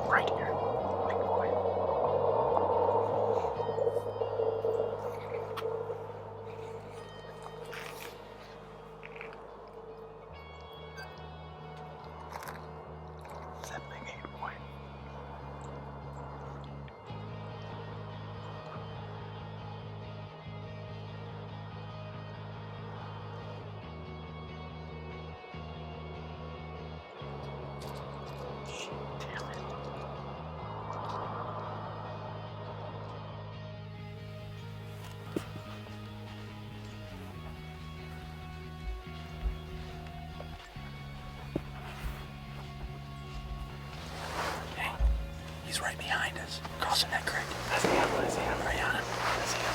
Right here. Big boy. Is that big 8-boy? He's right behind us, crossing that creek. I see him, right on him. I see him.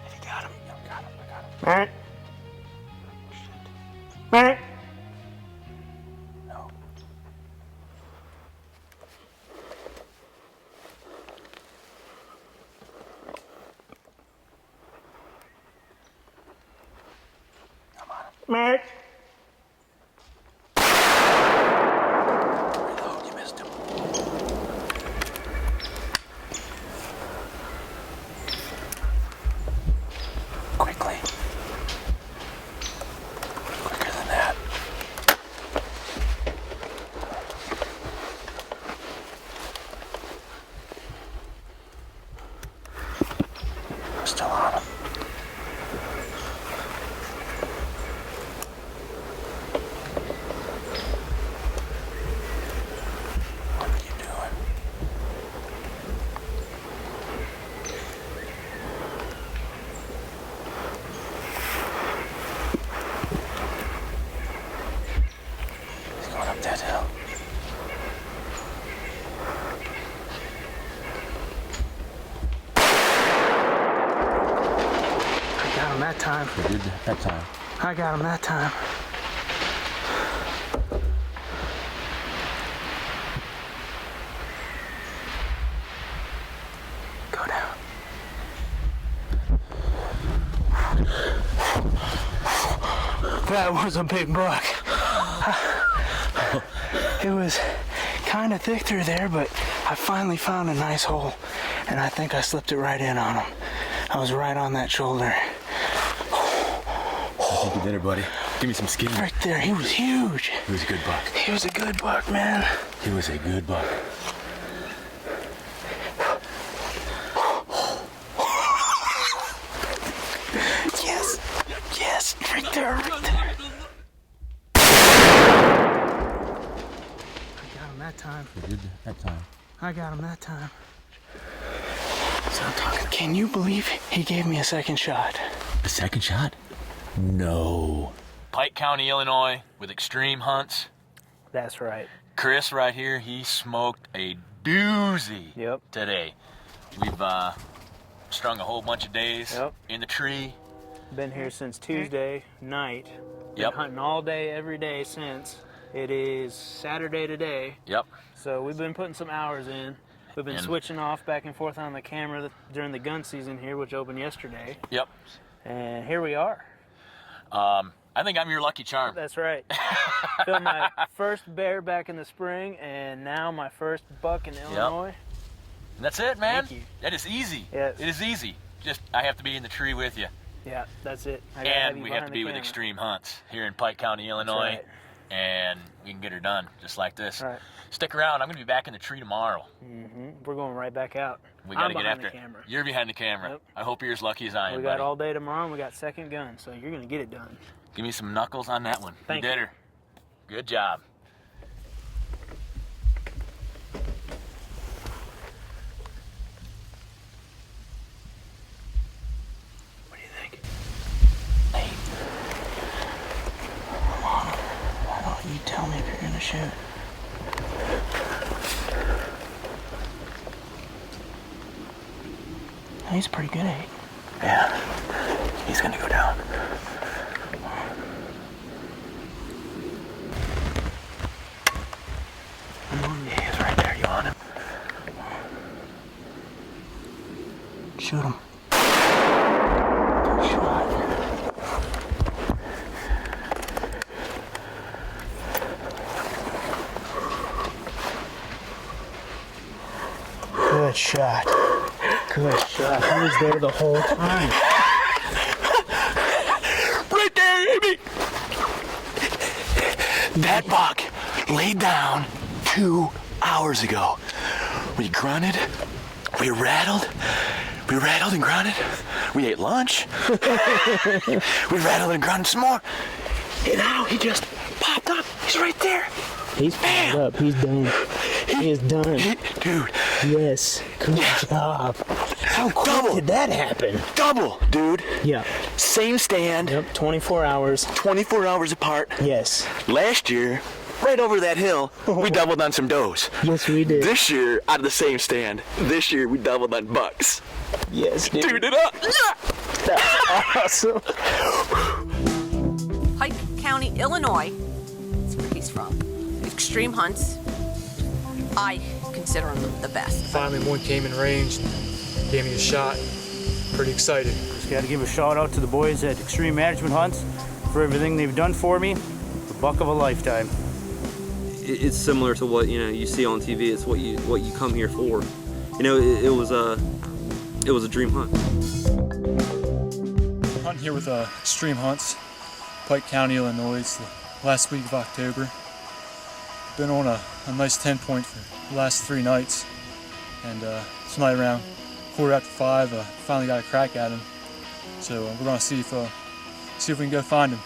If you got him, I got him. Shit. No. Reload, you missed him. Quickly. Quicker than that. I'm still on him. That hill. I got him that time. You did that time. I got him that time. Go down. That was a big buck. It was kind of thick through there, but I finally found a nice hole, and I think I slipped it right in on him. I was right on that shoulder. I think you did it, buddy. Give me some skin. Right there, he was huge. He was a good buck. He was a good buck, man. He was a good buck. that time. You did that time. I got him that time. So I'm talking. Can you believe he gave me a second shot? A second shot? No. Pike County, Illinois, with Xtreme Hunts. That's right. Chris right here, he smoked a doozy today. We've strung a whole bunch of days in the tree. Been here since Tuesday night. Been hunting all day, every day since. It is Saturday today. Yep. So we've been putting some hours in. We've been switching off back and forth on the camera during the gun season here, which opened yesterday. Yep. And here we are. I think I'm your lucky charm. That's right. Filmed my first bear back in the spring, and now my first buck in Illinois. And that's it, man. Thank you. That is easy. Yes. It is easy. Just, I have to be in the tree with you. Yeah, that's it. And we have to be with Xtreme Hunts here in Pike County, Illinois. Right. And we can get her done just like this. Right. Stick around. I'm going to be back in the tree tomorrow. We're going right back out. We got to get after the camera. You're behind the camera. Yep. I hope you're as lucky as I am, We got buddy. all day tomorrow, and we got second gun, so you're going to get it done. Give me some knuckles on that one. Thank you did you. her. Good job. What do you think? Hey. Come on. Why don't you tell me if you're going to shoot? He's pretty good at it. Yeah. He's going to go down. Yeah, he's right there. You want him? Shoot him. Good shot. Good shot. Good shot. He was there the whole time. Right there, Amy! That buck laid down 2 hours ago. We grunted, we rattled and grunted. We ate lunch. We rattled and grunted some more. And now he just popped up. He's right there. He's popped up. He's done. He is done. Dude. Yes. Good job. How quick did that happen? Double, dude. Yeah. Same stand. Yep. 24 hours. 24 hours apart. Yes. Last year, right over that hill, we doubled on some does. Yes, we did. This year, out of the same stand, this year we doubled on bucks. Yes, dude. Dude it up. That's awesome. Pike County, Illinois. That's where he's from. Xtreme Hunts. I consider him the best. Finally, one came in range and gave me a shot. Pretty excited. Just got to give a shout out to the boys at Xtreme Hunts for everything they've done for me. The buck of a lifetime. It's similar to what you see on TV. It's what you come here for. It was a dream hunt. Hunting here with Xtreme Hunts, Pike County, Illinois. It's the last week of October. Been on a nice 10-point for the last 3 nights, and tonight around 5:15, finally got a crack at him. So we're gonna see if we can go find him.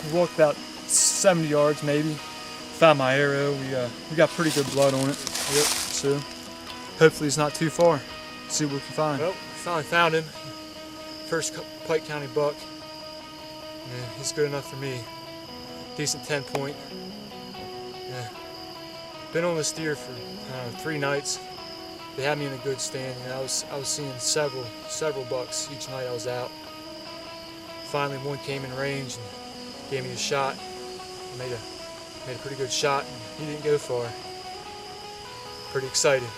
We walked about 70 yards maybe. Found my arrow. We got pretty good blood on it. Yep. So hopefully it's not too far. See what we can find. Well, we finally found him. First Pike County buck. Yeah, he's good enough for me. Decent 10-point. Yeah. Been on this deer for 3 nights. They had me in a good stand. I was seeing several bucks each night I was out. Finally, one came in range and gave me a shot. Made a pretty good shot, and he didn't go far. Pretty excited.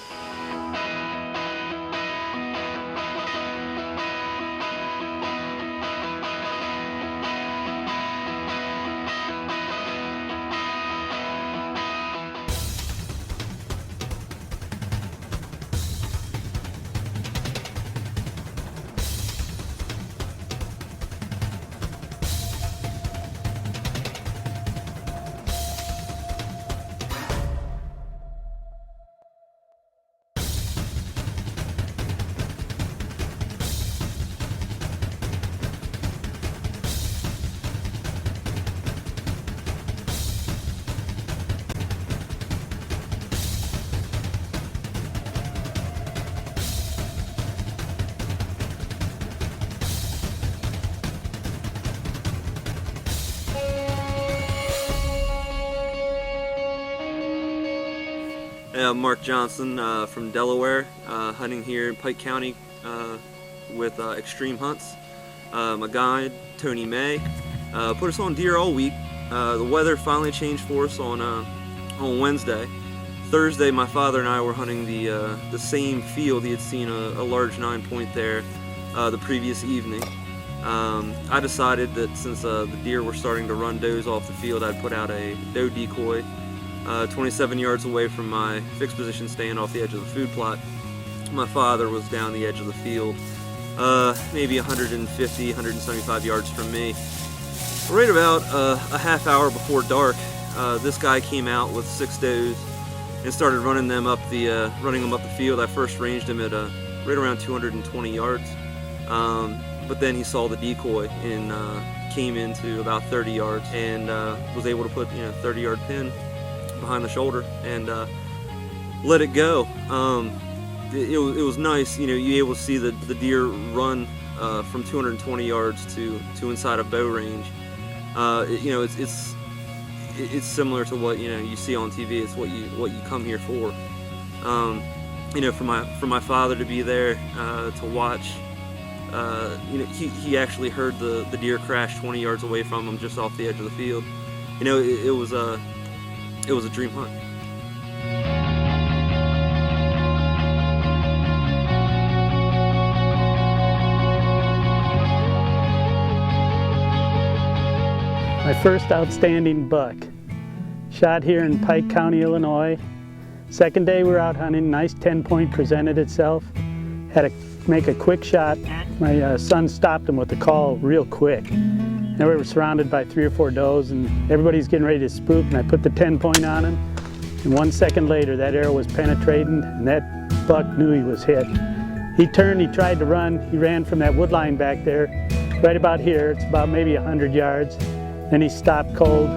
Mark Johnson from Delaware, hunting here in Pike County with Xtreme Hunts. My guide, Tony May, put us on deer all week. The weather finally changed for us on Wednesday. Thursday, my father and I were hunting the same field. He had seen a large 9-point there the previous evening. I decided that since the deer were starting to run does off the field, I'd put out a doe decoy 27 yards away from my fixed position stand off the edge of the food plot. My father was down the edge of the field, maybe 150, 175 yards from me. Right about a half hour before dark, this guy came out with 6 does and started running them up the field. I first ranged him at right around 220 yards, but then he saw the decoy and came into about 30 yards and was able to put 30-yard pin behind the shoulder and let it go. It was nice, you were able to see the deer run from 220 yards to inside a bow range. It's similar to what you see on TV. It's what you come here for. For my father to be there to watch. He actually heard the deer crash 20 yards away from him, just off the edge of the field. It was a dream hunt. My first outstanding buck. Shot here in Pike County, Illinois. Second day we were out hunting, nice 10-point presented itself. Had to make a quick shot. My son stopped him with the call real quick. And we were surrounded by 3 or 4 does and everybody's getting ready to spook, and I put the 10-point on him. And 1 second later that arrow was penetrating and that buck knew he was hit. He turned, he tried to run, he ran from that wood line back there, right about here. It's about maybe 100 yards. Then he stopped cold.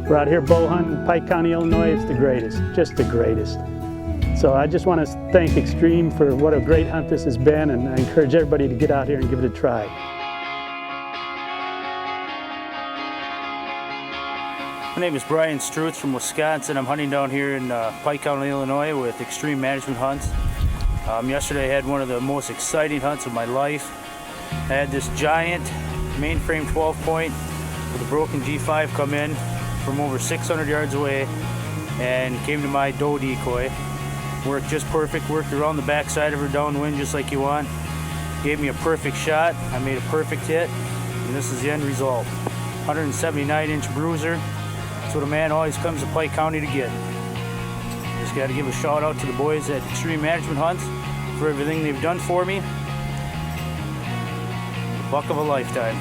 We're out here bow hunting, Pike County, Illinois. It's the greatest, just the greatest. So I just want to thank Xtreme for what a great hunt this has been, and I encourage everybody to get out here and give it a try. My name is Brian Strutz from Wisconsin. I'm hunting down here in Pike County, Illinois with Xtreme Hunts. Yesterday I had one of the most exciting hunts of my life. I had this giant mainframe 12-point with a broken G5 come in from over 600 yards away and came to my doe decoy. Worked just perfect, worked around the backside of her downwind just like you want. Gave me a perfect shot, I made a perfect hit, and this is the end result. 179-inch bruiser. That's what a man always comes to Pike County to get. Just got to give a shout out to the boys at Xtreme Hunts for everything they've done for me. The buck of a lifetime.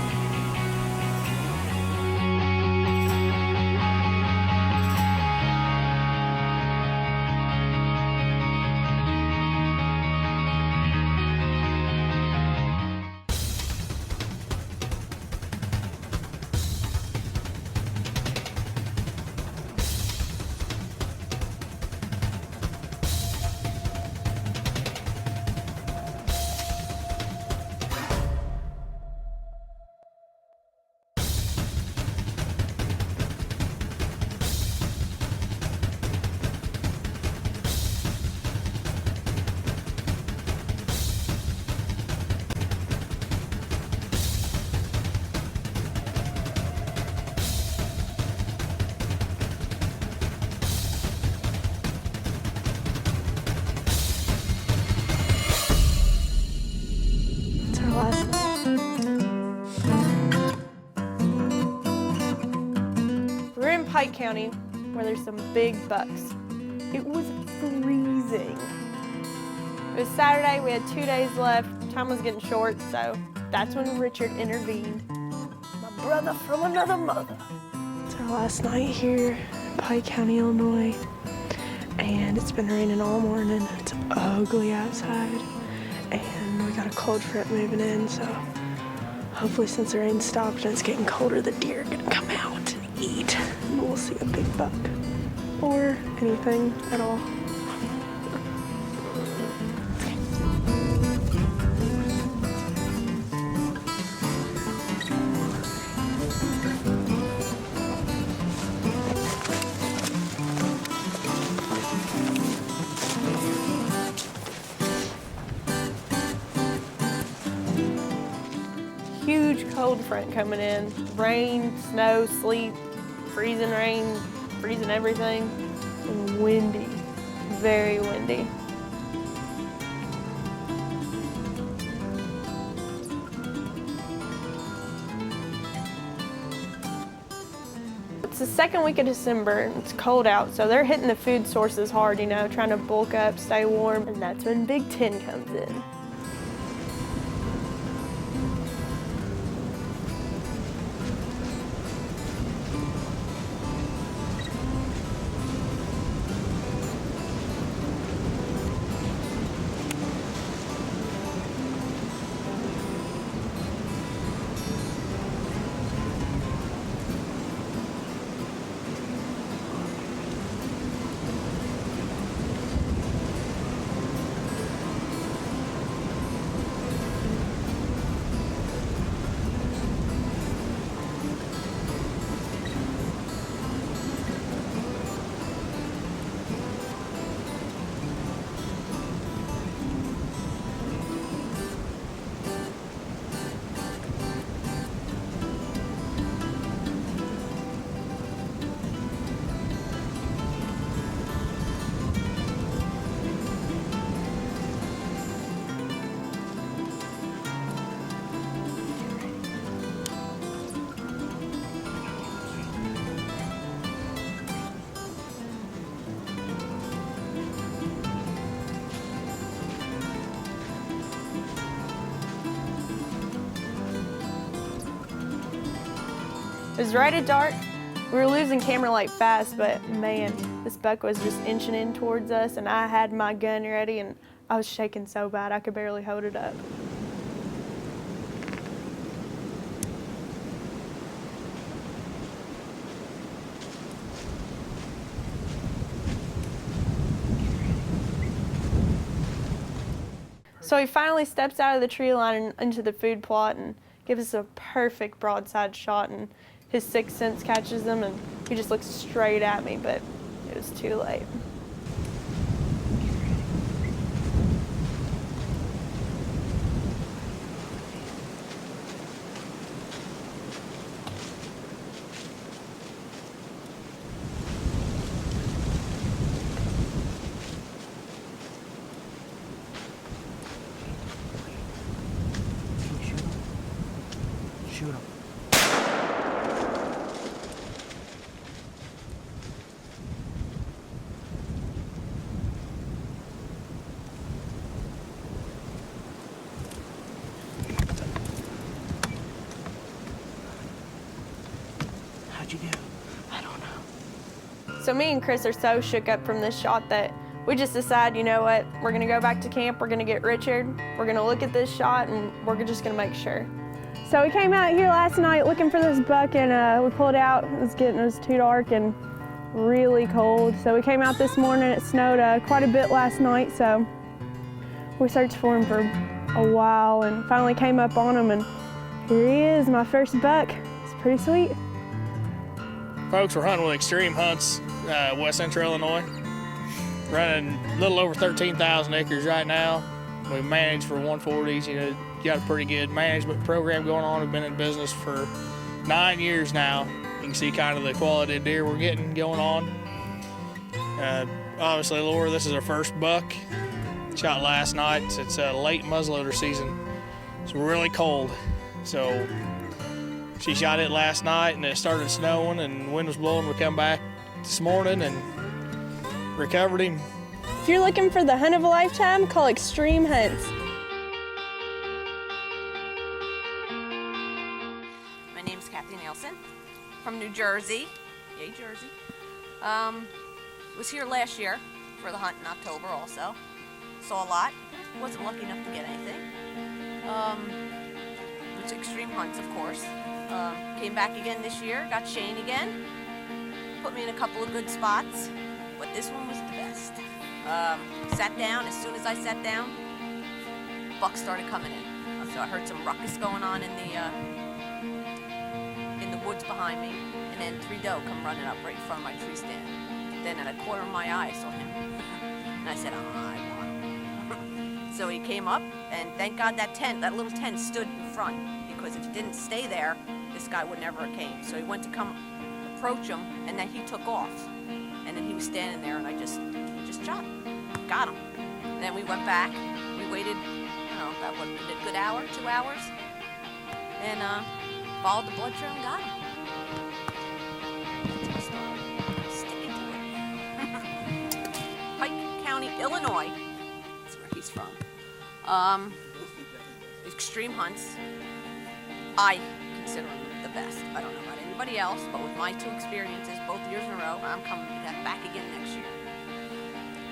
We're in Pike County, where there's some big bucks. It was freezing. It was Saturday, we had 2 days left, time was getting short, so that's when Richard intervened. My brother from another mother. It's our last night here in Pike County, Illinois, and it's been raining all morning. It's ugly outside, and we got a cold front moving in, so hopefully since the rain stopped and it's getting colder, the deer are gonna come out and eat, and we'll see a big buck, or anything at all. cold front coming in. Rain, snow, sleet, freezing rain, freezing everything, and windy, very windy. It's the second week of December and it's cold out, so they're hitting the food sources hard, you know, trying to bulk up, stay warm, and that's when Big 10 comes in. It was right at dark. We were losing camera light fast, but man, this buck was just inching in towards us and I had my gun ready and I was shaking so bad I could barely hold it up. So he finally steps out of the tree line and into the food plot and gives us a perfect broadside shot, and his sixth sense catches him and he just looks straight at me, but it was too late. Shoot him. How'd you do? I don't know. So me and Chris are so shook up from this shot that we just decide, you know what, we're gonna go back to camp, we're gonna get Richard, we're gonna look at this shot, and we're just gonna make sure. So we came out here last night looking for this buck, and we pulled out. It was too dark and really cold. So we came out this morning. It snowed quite a bit last night, so we searched for him for a while and finally came up on him, and here he is, my first buck. It's pretty sweet. Folks, we're hunting with Xtreme Hunts, West Central Illinois. Running a little over 13,000 acres right now. We manage for 140s, you know, got a pretty good management program going on. We've been in business for 9 years now. You can see kind of the quality of deer we're getting going on. Obviously, Laura, this is our first buck. Shot last night. It's a late muzzleloader season. It's really cold. So she shot it last night and it started snowing and the wind was blowing. We come back this morning and recovered him. If you're looking for the hunt of a lifetime, call Xtreme Hunts. My name's Kathy Nielsen from New Jersey. Yay, Jersey. Was here last year for the hunt in October also. Saw a lot. Wasn't lucky enough to get anything. Went to Xtreme Hunts, of course. Came back again this year, got Shane again. Put me in a couple of good spots, but this one was the best. Sat down, as soon as I sat down, bucks started coming in. So I heard some ruckus going on in the woods behind me, and then 3 doe come running up right in front of my tree stand. Then at a corner of my eye, I saw him, and I said, I want him. So he came up, and thank God that little tent stood in front, because if it didn't stay there, this guy would never have came. So he went to come approach him, and then he took off. And then he was standing there, and I just shot him. Got him. And then we went back. We waited, I don't know, about what, a good hour, 2 hours, and followed the blood trail and got him. That's my story. Sticking to it. Pike County, Illinois. That's where he's from. Xtreme Hunts. I consider him the best. I don't know about anybody else, but with my 2 experiences, both years in a row, I'm coming back again next year.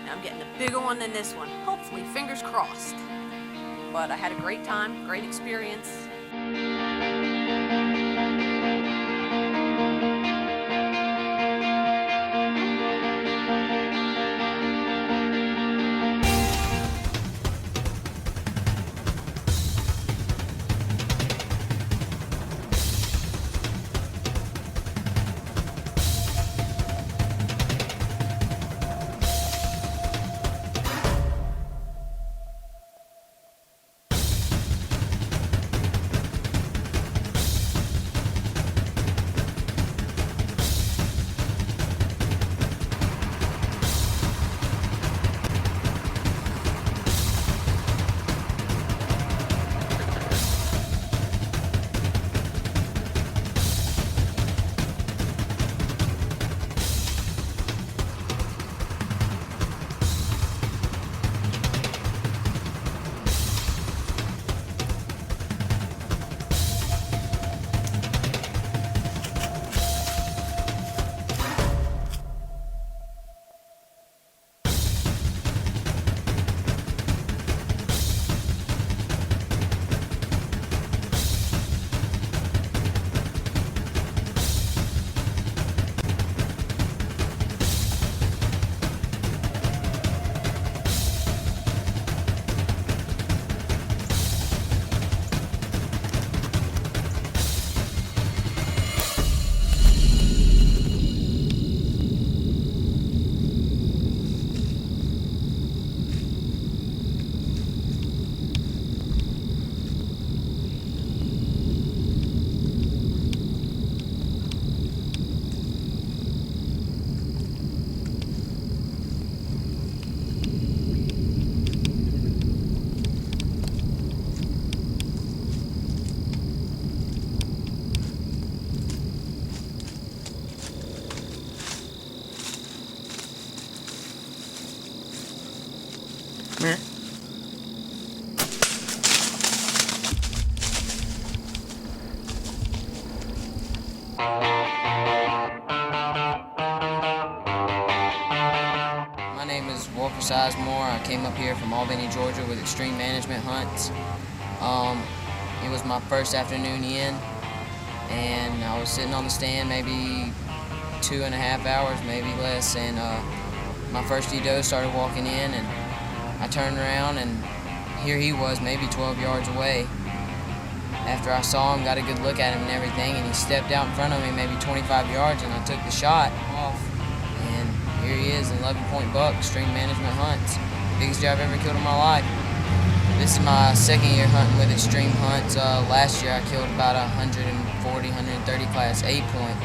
And I'm getting a bigger one than this one. Hopefully, fingers crossed. But I had a great time, great experience. My name is Walker Sizemore. I came up here from Albany, Georgia with Xtreme Management Hunts. It was my first afternoon in, and I was sitting on the stand maybe 2.5 hours, maybe less, and my first doe started walking in, and I turned around, and here he was, maybe 12 yards away. After I saw him, got a good look at him and everything, and he stepped out in front of me maybe 25 yards, and I took the shot off. And here he is, an 11-point buck, Xtreme Management Hunts. Biggest deer I've ever killed in my life. This is my second year hunting with Xtreme Hunts. Last year I killed about 140, 130 class 8-point.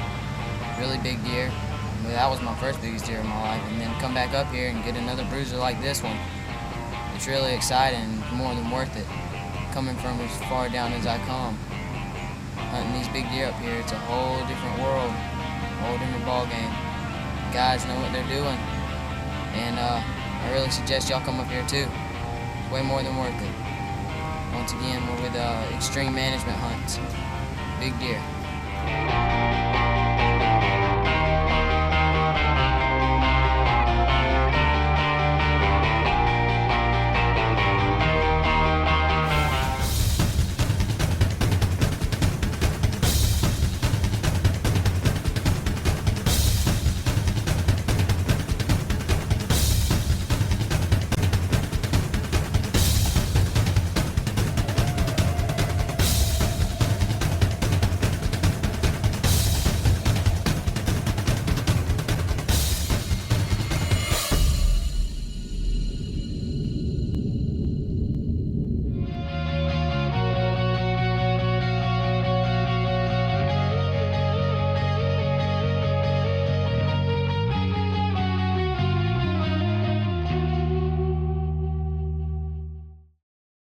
Really big deer. But that was my first biggest deer in my life. And then come back up here and get another bruiser like this one. It's really exciting and more than worth it. Coming from as far down as I come. Hunting these big deer up here, it's a whole different world, a whole different ball game. Guys know what they're doing, and I really suggest y'all come up here too. It's way more than worth it. Once again, we're with Xtreme Management Hunts. Big deer.